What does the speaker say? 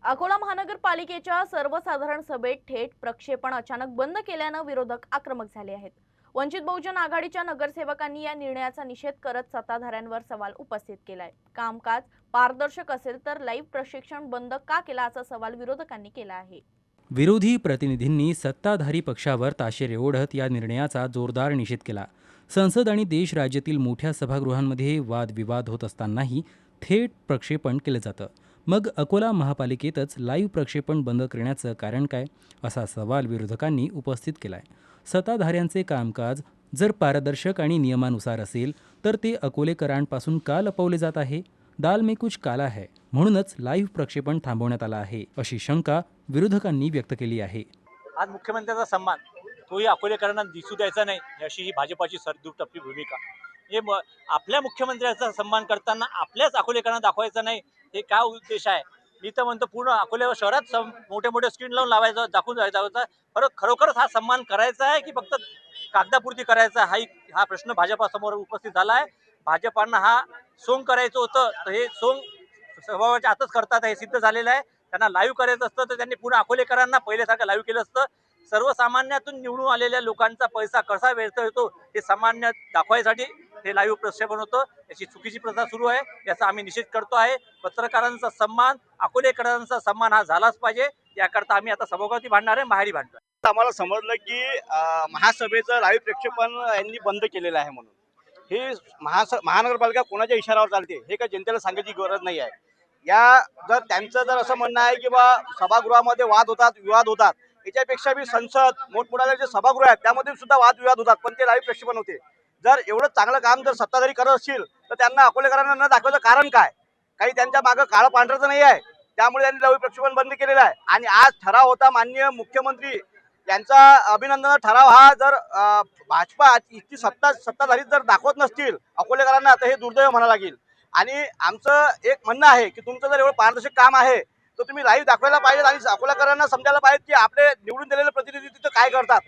अकोला महानगरपालिकेच्या सर्वसाधारण सभेत थेट प्रक्षेपण अचानक बंद केल्यानं विरोधक आक्रमक झाले आहेत। वंचित बहुजन आघाडीच्या नगरसेवकांनी या निर्णयाचा निषेध करत सत्ताधाऱ्यांवर सवाल उपस्थित केलाय। कामकाज पारदर्शक असेल तर लाईव्ह प्रक्षेपण बंद का केला असा सवाल विरोधकांनी केला आहे। विरोधी प्रतिनिधींनी सत्ताधारी पक्षावर ताशेरे ओढत या निर्णयाचा जोरदार निषेध केला। संसद आणि देश राज्यातील मोठ्या सभागृहांमध्ये वादविवाद होत असतानाही थेट प्रक्षेपण केलं जातं। मग अकोला महापालिकेतच लाईव्ह प्रक्षेपण बंद करण्याचं कारण काय, असा सवाल विरोधकांनी उपस्थित केलाय। सत्ताधाऱ्यांचे कामकाज जर पारदर्शक आणि नियमानुसार असेल तर ते अकोलेकरांपासून का लपवले जात आहे? दाल में कुछ काला है, म्हणूनच लाईव्ह प्रक्षेपण थांबवण्यात आलं आहे, अशी शंका विरोधकांनी व्यक्त केली आहे। आज मुख्यमंत्र्यांचा सन्मान तोही अकोलेकरांना दिसू द्यायचा नाही, अशी ही भाजपाची सरदूटप्पी भूमिका। हे आपल्या मुख्यमंत्र्यांचा सन्मान करताना आपल्याच अकोलेकरांना दाखवायचा नाही, हे काय उद्देश आहे? मी तर म्हणतो पूर्ण अकोले शहरात मोठे मोठे स्क्रीन लावून लावायचं, दाखवून जायचं। खरोखरच हा सन्मान करायचा आहे की फक्त कागदापुरती करायचा हा प्रश्न भाजपासमोर उपस्थित झाला आहे। भाजपांना हा सोंग करायचं होतं, तर हे सोंग स्वभावाच्या आतच करतात, हे सिद्ध झालेलं आहे। त्यांना लाईव्ह करायचं असतं तर त्यांनी पूर्ण अकोलेकरांना पहिल्यासारखं लाईव्ह केलं असतं। सर्वसामान्यातून निवडून आलेल्या लोकांचा पैसा कसा व्यर्थ होतो हे सामान्य दाखवायसाठी हे लाईव्ह प्रक्षेपण होतं। याची चुकीची प्रथा सुरू आहे, याचा आम्ही निषेध करतो आहे। पत्रकारांचा सन्मान, अकोलेकरांचा सन्मान हा झालाच पाहिजे, याकरता आम्ही आता सभागृहात भांडणार आहे, माहेरी भांडणार आहे। आम्हाला समजलं की महासभेचं लाईव्ह प्रक्षेपण यांनी बंद केलेलं आहे म्हणून। ही महानगरपालिका कोणाच्या इशाऱ्यावर चालते हे काही जनतेला सांगायची गरज नाही आहे। जर त्यांचं जर असं म्हणणं आहे की बा सभागृहामध्ये वाद होतात, विवाद होतात, याच्यापेक्षा बी संसद मोठमोठाले जे सभागृह आहेत त्यामध्ये सुद्धा वादविवाद होतात, पण ते लाईव्ह प्रक्षेपण होते। जर एवढं चांगलं काम जर सत्ताधारी करत असतील तर त्यांना अकोलेकरांना न दाखवायचं कारण काय? काही त्यांच्या मागं काळं पांढरं तर नाही आहे, त्यामुळे त्यांनी लाईव्ह प्रक्षेपण बंद केलेलं आहे। आणि आज ठराव होता, माननीय मुख्यमंत्री यांचा अभिनंदन ठराव हा जर भाजपा इतकी सत्ताधारी जर दाखवत नसतील अकोलेकरांना तर हे दुर्दैव म्हणा लागेल। आणि आमचं एक म्हणणं आहे की तुमचं जर एवढं पारदर्शक काम आहे तर तुम्ही लाईव्ह दाखवायला पाहिजे आणि अकोलेकरांना समजायला पाहिजे की आपले निवडून दिलेले प्रतिनिधी तिथं काय करतात।